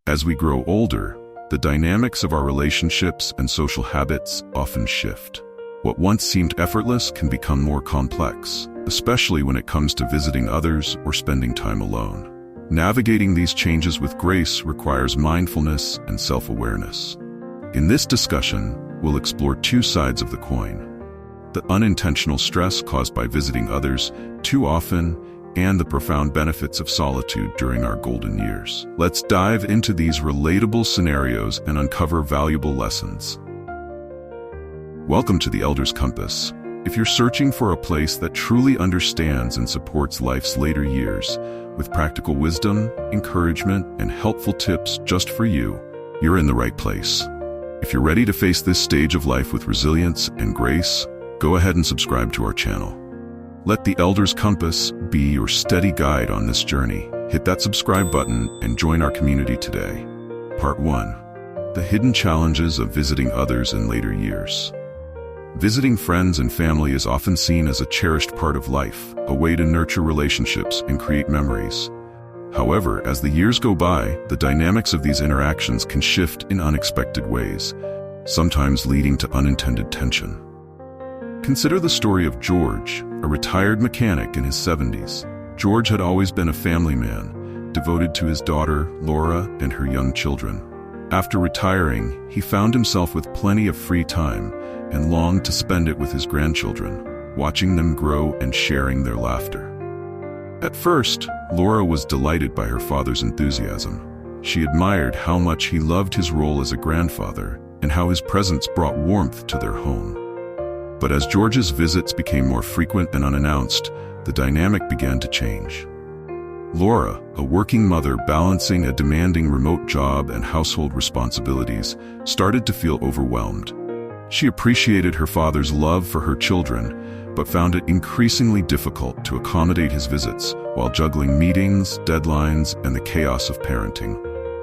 As we grow older, the dynamics of our relationships and social habits often shift. What once seemed effortless can become more complex, especially when it comes to visiting others or spending time alone. Navigating these changes with grace requires mindfulness and self-awareness. In this discussion, we'll explore two sides of the coin: the unintentional stress caused by visiting others too often, and the profound benefits of solitude during our golden years. Let's dive into these relatable scenarios and uncover valuable lessons. Welcome to the Elder's Compass. If you're searching for a place that truly understands and supports life's later years, with practical wisdom, encouragement, and helpful tips just for you, you're in the right place. If you're ready to face this stage of life with resilience and grace, go ahead and subscribe to our channel. Let the Elder's Compass be your steady guide on this journey. Hit that subscribe button and join our community today. Part 1. The hidden challenges of visiting others in later years. Visiting friends and family is often seen as a cherished part of life, a way to nurture relationships and create memories. However, as the years go by, the dynamics of these interactions can shift in unexpected ways, sometimes leading to unintended tension. Consider the story of George, a retired mechanic in his 70s. George had always been a family man, devoted to his daughter, Laura, and her young children. After retiring, he found himself with plenty of free time and longed to spend it with his grandchildren, watching them grow and sharing their laughter. At first, Laura was delighted by her father's enthusiasm. She admired how much he loved his role as a grandfather and how his presence brought warmth to their home. But as George's visits became more frequent and unannounced, the dynamic began to change. Laura, a working mother balancing a demanding remote job and household responsibilities, started to feel overwhelmed. She appreciated her father's love for her children, but found it increasingly difficult to accommodate his visits while juggling meetings, deadlines, and the chaos of parenting.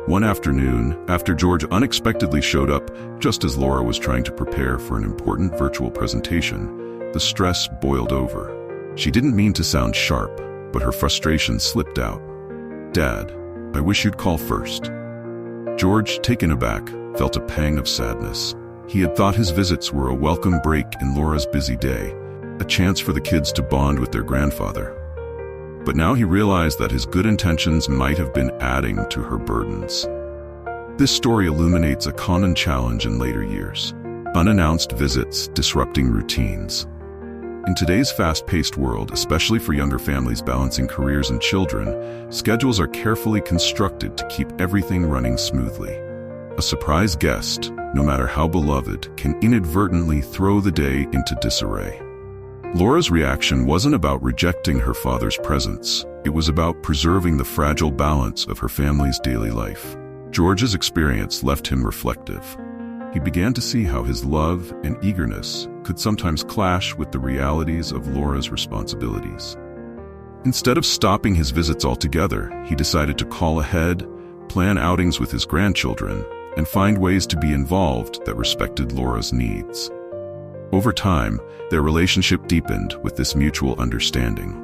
One afternoon, after George unexpectedly showed up just as Laura was trying to prepare for an important virtual presentation, the stress boiled over. She didn't mean to sound sharp, but her frustration slipped out. "Dad, I wish you'd call first." George, taken aback, felt a pang of sadness. He had thought his visits were a welcome break in Laura's busy day, a chance for the kids to bond with their grandfather. But now he realized that his good intentions might have been adding to her burdens. This story illuminates a common challenge in later years: unannounced visits disrupting routines. In today's fast-paced world, especially for younger families balancing careers and children, schedules are carefully constructed to keep everything running smoothly. A surprise guest, no matter how beloved, can inadvertently throw the day into disarray. Laura's reaction wasn't about rejecting her father's presence. It was about preserving the fragile balance of her family's daily life. George's experience left him reflective. He began to see how his love and eagerness could sometimes clash with the realities of Laura's responsibilities. Instead of stopping his visits altogether, he decided to call ahead, plan outings with his grandchildren, and find ways to be involved that respected Laura's needs. Over time, their relationship deepened with this mutual understanding.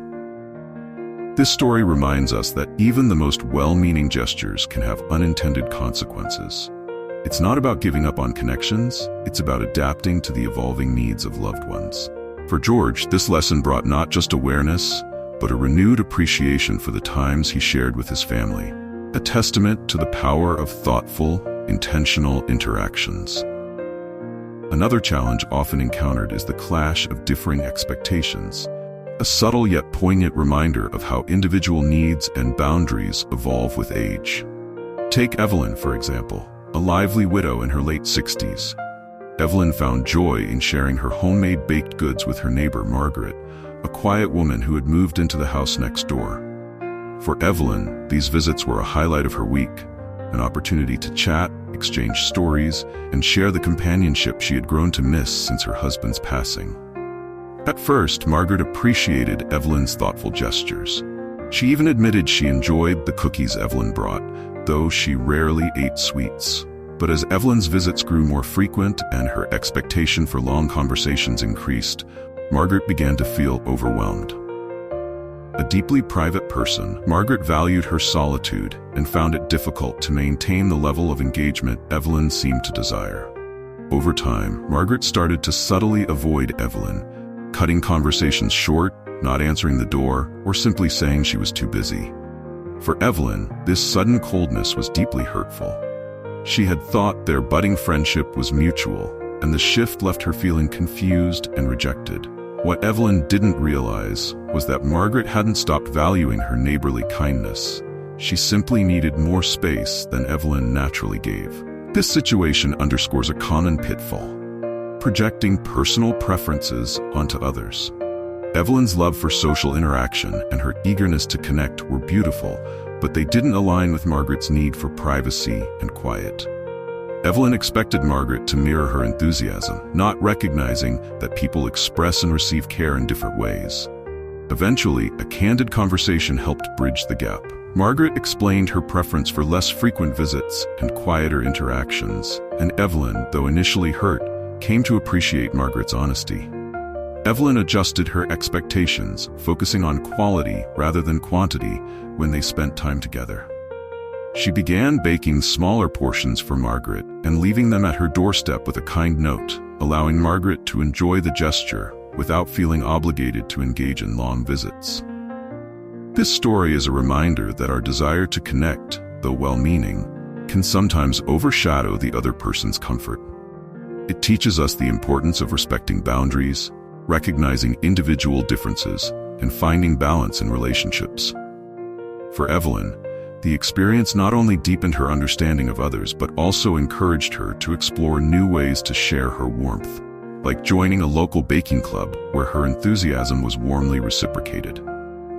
This story reminds us that even the most well-meaning gestures can have unintended consequences. It's not about giving up on connections, it's about adapting to the evolving needs of loved ones. For George, this lesson brought not just awareness, but a renewed appreciation for the times he shared with his family, a testament to the power of thoughtful, intentional interactions. Another challenge often encountered is the clash of differing expectations, a subtle yet poignant reminder of how individual needs and boundaries evolve with age. Take Evelyn, for example, a lively widow in her late 60s. Evelyn found joy in sharing her homemade baked goods with her neighbor Margaret, a quiet woman who had moved into the house next door. For Evelyn, these visits were a highlight of her week, an opportunity to chat, exchange stories, and share the companionship she had grown to miss since her husband's passing. At first, Margaret appreciated Evelyn's thoughtful gestures. She even admitted she enjoyed the cookies Evelyn brought, though she rarely ate sweets. But as Evelyn's visits grew more frequent and her expectation for long conversations increased, Margaret began to feel overwhelmed. a deeply private person, Margaret valued her solitude and found it difficult to maintain the level of engagement Evelyn seemed to desire. Over time, Margaret started to subtly avoid Evelyn, cutting conversations short, not answering the door, or simply saying she was too busy. For Evelyn, this sudden coldness was deeply hurtful. She had thought their budding friendship was mutual, and the shift left her feeling confused and rejected. What Evelyn didn't realize was that Margaret hadn't stopped valuing her neighborly kindness. She simply needed more space than Evelyn naturally gave. This situation underscores a common pitfall: projecting personal preferences onto others. Evelyn's love for social interaction and her eagerness to connect were beautiful, but they didn't align with Margaret's need for privacy and quiet. Evelyn expected Margaret to mirror her enthusiasm, not recognizing that people express and receive care in different ways. Eventually, a candid conversation helped bridge the gap. Margaret explained her preference for less frequent visits and quieter interactions, and Evelyn, though initially hurt, came to appreciate Margaret's honesty. Evelyn adjusted her expectations, focusing on quality rather than quantity when they spent time together. She began baking smaller portions for Margaret and leaving them at her doorstep with a kind note, allowing Margaret to enjoy the gesture without feeling obligated to engage in long visits. This story is a reminder that our desire to connect, though well-meaning, can sometimes overshadow the other person's comfort. It teaches us the importance of respecting boundaries, recognizing individual differences, and finding balance in relationships. For Evelyn, the experience not only deepened her understanding of others but also encouraged her to explore new ways to share her warmth, like joining a local baking club where her enthusiasm was warmly reciprocated.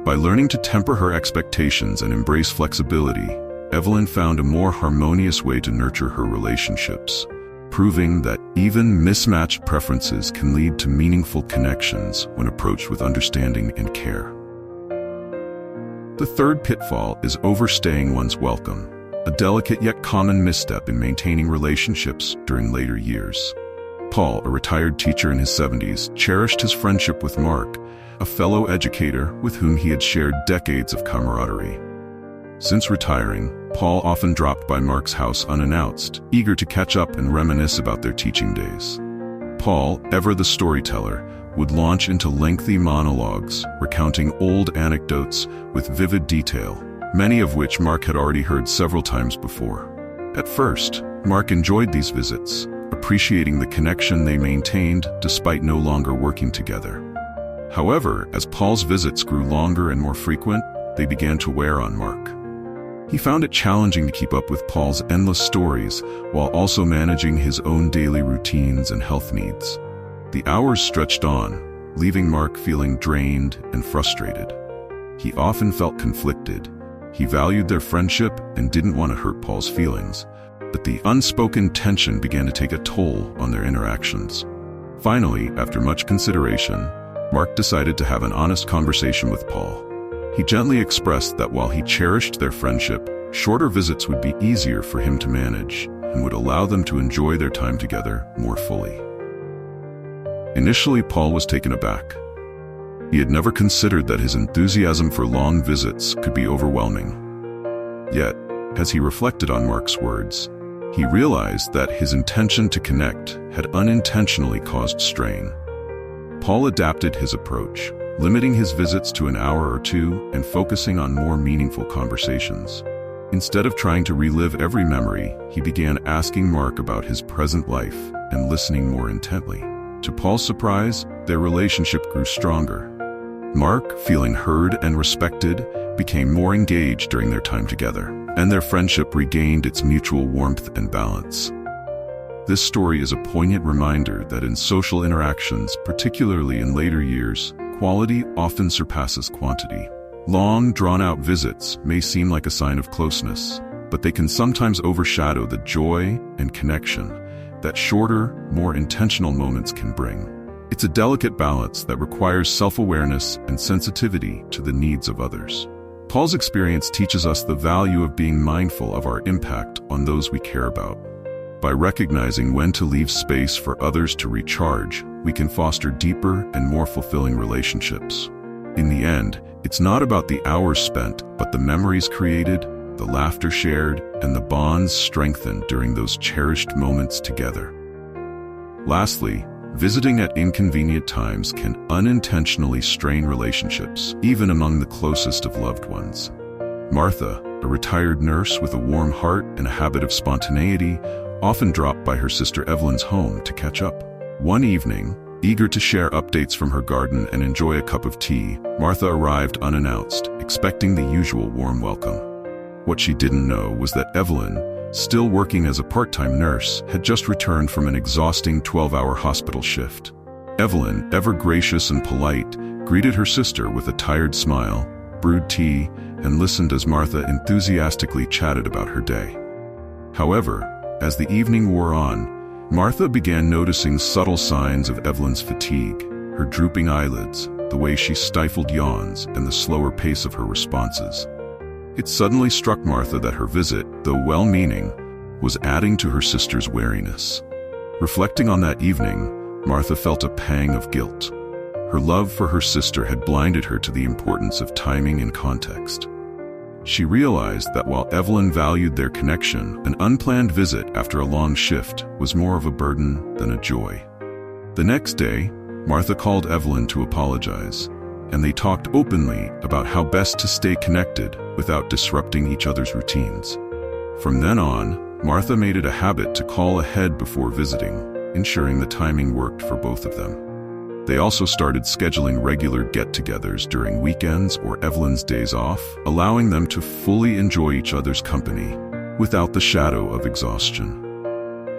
By learning to temper her expectations and embrace flexibility, Evelyn found a more harmonious way to nurture her relationships, proving that even mismatched preferences can lead to meaningful connections when approached with understanding and care. The third pitfall is overstaying one's welcome, a delicate yet common misstep in maintaining relationships during later years. Paul, a retired teacher in his 70s, cherished his friendship with Mark, a fellow educator with whom he had shared decades of camaraderie. Since retiring, Paul often dropped by Mark's house unannounced, eager to catch up and reminisce about their teaching days. Paul, ever the storyteller, would launch into lengthy monologues, recounting old anecdotes with vivid detail, many of which Mark had already heard several times before. At first, Mark enjoyed these visits, appreciating the connection they maintained despite no longer working together. However, as Paul's visits grew longer and more frequent, they began to wear on Mark. He found it challenging to keep up with Paul's endless stories while also managing his own daily routines and health needs. The hours stretched on, leaving Mark feeling drained and frustrated. He often felt conflicted. He valued their friendship and didn't want to hurt Paul's feelings, but the unspoken tension began to take a toll on their interactions. Finally, after much consideration, Mark decided to have an honest conversation with Paul. He gently expressed that while he cherished their friendship, shorter visits would be easier for him to manage and would allow them to enjoy their time together more fully. Initially, Paul was taken aback. He had never considered that his enthusiasm for long visits could be overwhelming. Yet, as he reflected on Mark's words, he realized that his intention to connect had unintentionally caused strain. Paul adapted his approach, limiting his visits to an hour or two and focusing on more meaningful conversations. Instead of trying to relive every memory, he began asking Mark about his present life and listening more intently. To Paul's surprise, their relationship grew stronger. Mark, feeling heard and respected, became more engaged during their time together, and their friendship regained its mutual warmth and balance. This story is a poignant reminder that in social interactions, particularly in later years, quality often surpasses quantity. Long, drawn-out visits may seem like a sign of closeness, but they can sometimes overshadow the joy and connection that shorter, more intentional moments can bring. It's a delicate balance that requires self-awareness and sensitivity to the needs of others. Paul's experience teaches us the value of being mindful of our impact on those we care about. By recognizing when to leave space for others to recharge, we can foster deeper and more fulfilling relationships. In the end, it's not about the hours spent, but the memories created, the laughter shared, and the bonds strengthened during those cherished moments together. Lastly, visiting at inconvenient times can unintentionally strain relationships, even among the closest of loved ones. Martha, a retired nurse with a warm heart and a habit of spontaneity, often dropped by her sister Evelyn's home to catch up. One evening, eager to share updates from her garden and enjoy a cup of tea, Martha arrived unannounced, expecting the usual warm welcome. What she didn't know was that Evelyn, still working as a part-time nurse, had just returned from an exhausting 12-hour hospital shift. Evelyn, ever gracious and polite, greeted her sister with a tired smile, brewed tea, and listened as Martha enthusiastically chatted about her day. However, as the evening wore on, Martha began noticing subtle signs of Evelyn's fatigue, her drooping eyelids, the way she stifled yawns, and the slower pace of her responses. It suddenly struck Martha that her visit, though well-meaning, was adding to her sister's weariness. Reflecting on that evening, Martha felt a pang of guilt. Her love for her sister had blinded her to the importance of timing and context. She realized that while Evelyn valued their connection, an unplanned visit after a long shift was more of a burden than a joy. The next day, Martha called Evelyn to apologize, and they talked openly about how best to stay connected without disrupting each other's routines. From then on, Martha made it a habit to call ahead before visiting, ensuring the timing worked for both of them. They also started scheduling regular get-togethers during weekends or Evelyn's days off, allowing them to fully enjoy each other's company without the shadow of exhaustion.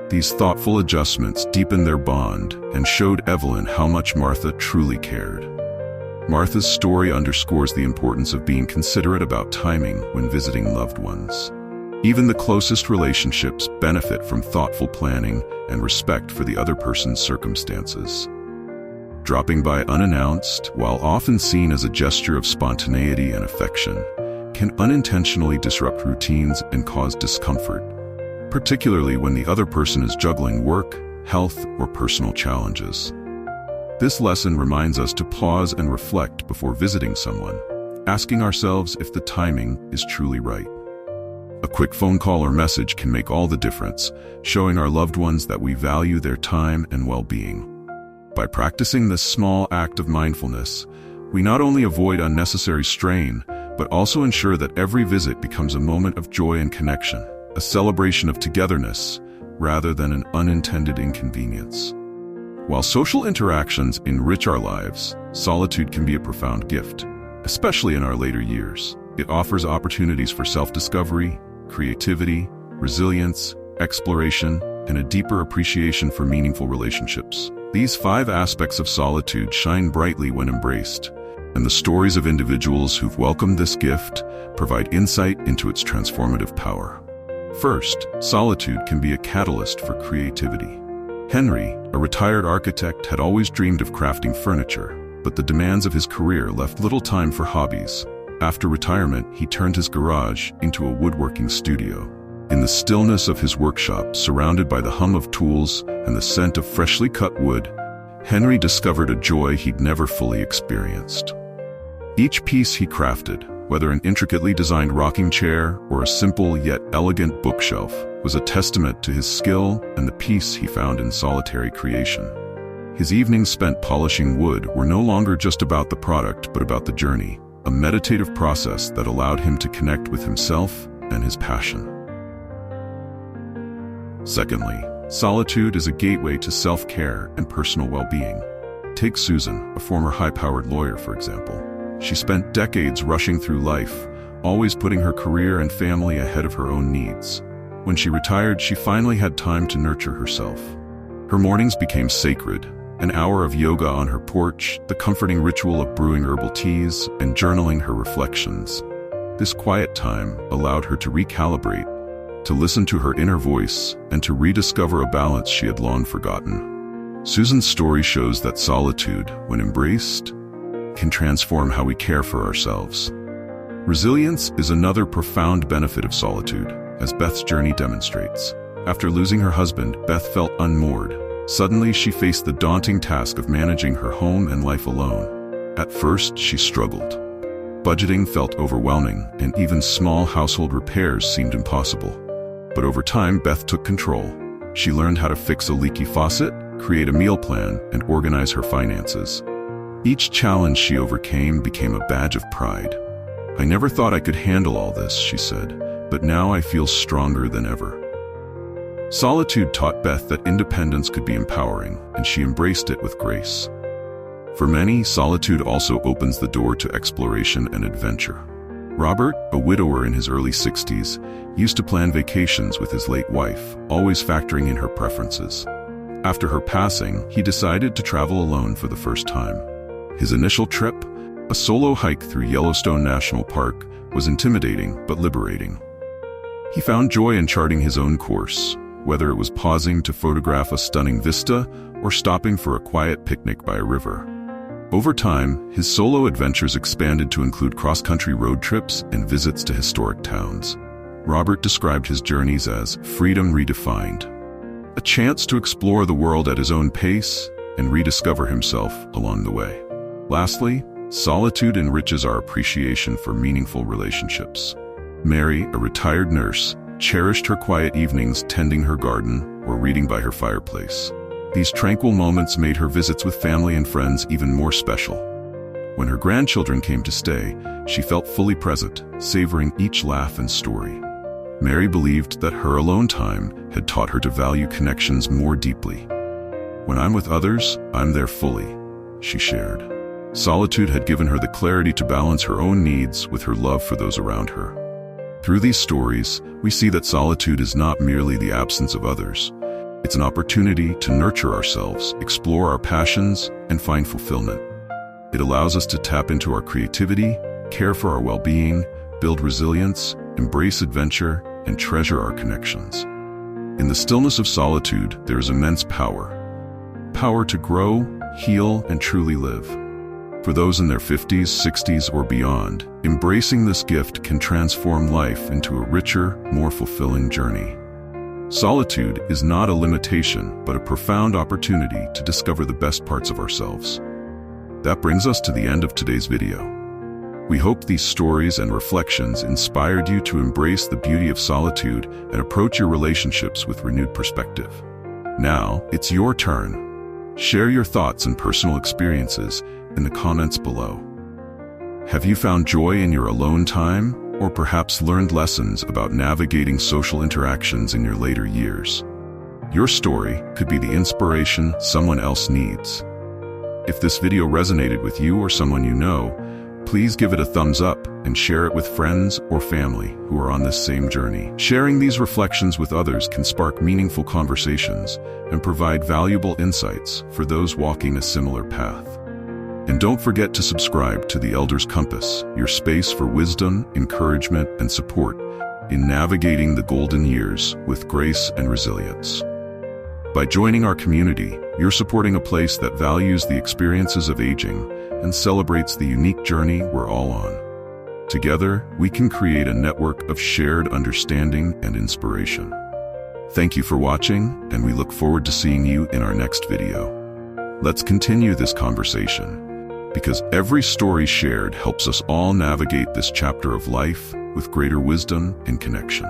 These thoughtful adjustments deepened their bond and showed Evelyn how much Martha truly cared. Martha's story underscores the importance of being considerate about timing when visiting loved ones. Even the closest relationships benefit from thoughtful planning and respect for the other person's circumstances. Dropping by unannounced, while often seen as a gesture of spontaneity and affection, can unintentionally disrupt routines and cause discomfort, particularly when the other person is juggling work, health, or personal challenges. This lesson reminds us to pause and reflect before visiting someone, asking ourselves if the timing is truly right. A quick phone call or message can make all the difference, showing our loved ones that we value their time and well-being. By practicing this small act of mindfulness, we not only avoid unnecessary strain, but also ensure that every visit becomes a moment of joy and connection, a celebration of togetherness, rather than an unintended inconvenience. While social interactions enrich our lives, solitude can be a profound gift, especially in our later years. It offers opportunities for self-discovery, creativity, resilience, exploration, and a deeper appreciation for meaningful relationships. These 5 aspects of solitude shine brightly when embraced, and the stories of individuals who've welcomed this gift provide insight into its transformative power. First, solitude can be a catalyst for creativity. Henry, a retired architect, had always dreamed of crafting furniture, but the demands of his career left little time for hobbies. After retirement, he turned his garage into a woodworking studio. In the stillness of his workshop, surrounded by the hum of tools and the scent of freshly cut wood, Henry discovered a joy he'd never fully experienced. Each piece he crafted, whether an intricately designed rocking chair or a simple yet elegant bookshelf, was a testament to his skill and the peace he found in solitary creation. His evenings spent polishing wood were no longer just about the product, but about the journey, a meditative process that allowed him to connect with himself and his passion. Secondly, solitude is a gateway to self-care and personal well-being. Take Susan, a former high-powered lawyer, for example. She spent decades rushing through life, always putting her career and family ahead of her own needs. When she retired, she finally had time to nurture herself. Her mornings became sacred, an hour of yoga on her porch, the comforting ritual of brewing herbal teas, and journaling her reflections. This quiet time allowed her to recalibrate, to listen to her inner voice, and to rediscover a balance she had long forgotten. Susan's story shows that solitude, when embraced, can transform how we care for ourselves. Resilience is another profound benefit of solitude, as Beth's journey demonstrates. After losing her husband, Beth felt unmoored. Suddenly, she faced the daunting task of managing her home and life alone. At first, she struggled. Budgeting felt overwhelming, and even small household repairs seemed impossible. But over time, Beth took control. She learned how to fix a leaky faucet, create a meal plan, and organize her finances. Each challenge she overcame became a badge of pride. "I never thought I could handle all this," she said, "but now I feel stronger than ever." Solitude taught Beth that independence could be empowering, and she embraced it with grace. For many, solitude also opens the door to exploration and adventure. Robert, a widower in his early 60s, used to plan vacations with his late wife, always factoring in her preferences. After her passing, he decided to travel alone for the first time. His initial trip, a solo hike through Yellowstone National Park, was intimidating but liberating. He found joy in charting his own course, whether it was pausing to photograph a stunning vista or stopping for a quiet picnic by a river. Over time, his solo adventures expanded to include cross-country road trips and visits to historic towns. Robert described his journeys as freedom redefined, a chance to explore the world at his own pace and rediscover himself along the way. Lastly, solitude enriches our appreciation for meaningful relationships. Mary, a retired nurse, cherished her quiet evenings tending her garden or reading by her fireplace. These tranquil moments made her visits with family and friends even more special. When her grandchildren came to stay, she felt fully present, savoring each laugh and story. Mary believed that her alone time had taught her to value connections more deeply. "When I'm with others, I'm there fully," she shared. Solitude had given her the clarity to balance her own needs with her love for those around her. Through these stories, we see that solitude is not merely the absence of others. It's an opportunity to nurture ourselves, explore our passions, and find fulfillment. It allows us to tap into our creativity, care for our well-being, build resilience, embrace adventure, and treasure our connections. In the stillness of solitude, there is immense power. Power to grow, heal, and truly live. For those in their 50s, 60s, or beyond, embracing this gift can transform life into a richer, more fulfilling journey. Solitude is not a limitation, but a profound opportunity to discover the best parts of ourselves. That brings us to the end of today's video. We hope these stories and reflections inspired you to embrace the beauty of solitude and approach your relationships with renewed perspective. Now, it's your turn. Share your thoughts and personal experiences in the comments below. Have you found joy in your alone time, or perhaps learned lessons about navigating social interactions in your later years? Your story could be the inspiration someone else needs. If this video resonated with you or someone you know, please give it a thumbs up and share it with friends or family who are on this same journey. Sharing these reflections with others can spark meaningful conversations and provide valuable insights for those walking a similar path. And don't forget to subscribe to the Elder's Compass, your space for wisdom, encouragement, and support in navigating the golden years with grace and resilience. By joining our community, you're supporting a place that values the experiences of aging and celebrates the unique journey we're all on. Together, we can create a network of shared understanding and inspiration. Thank you for watching, and we look forward to seeing you in our next video. Let's continue this conversation, because every story shared helps us all navigate this chapter of life with greater wisdom and connection.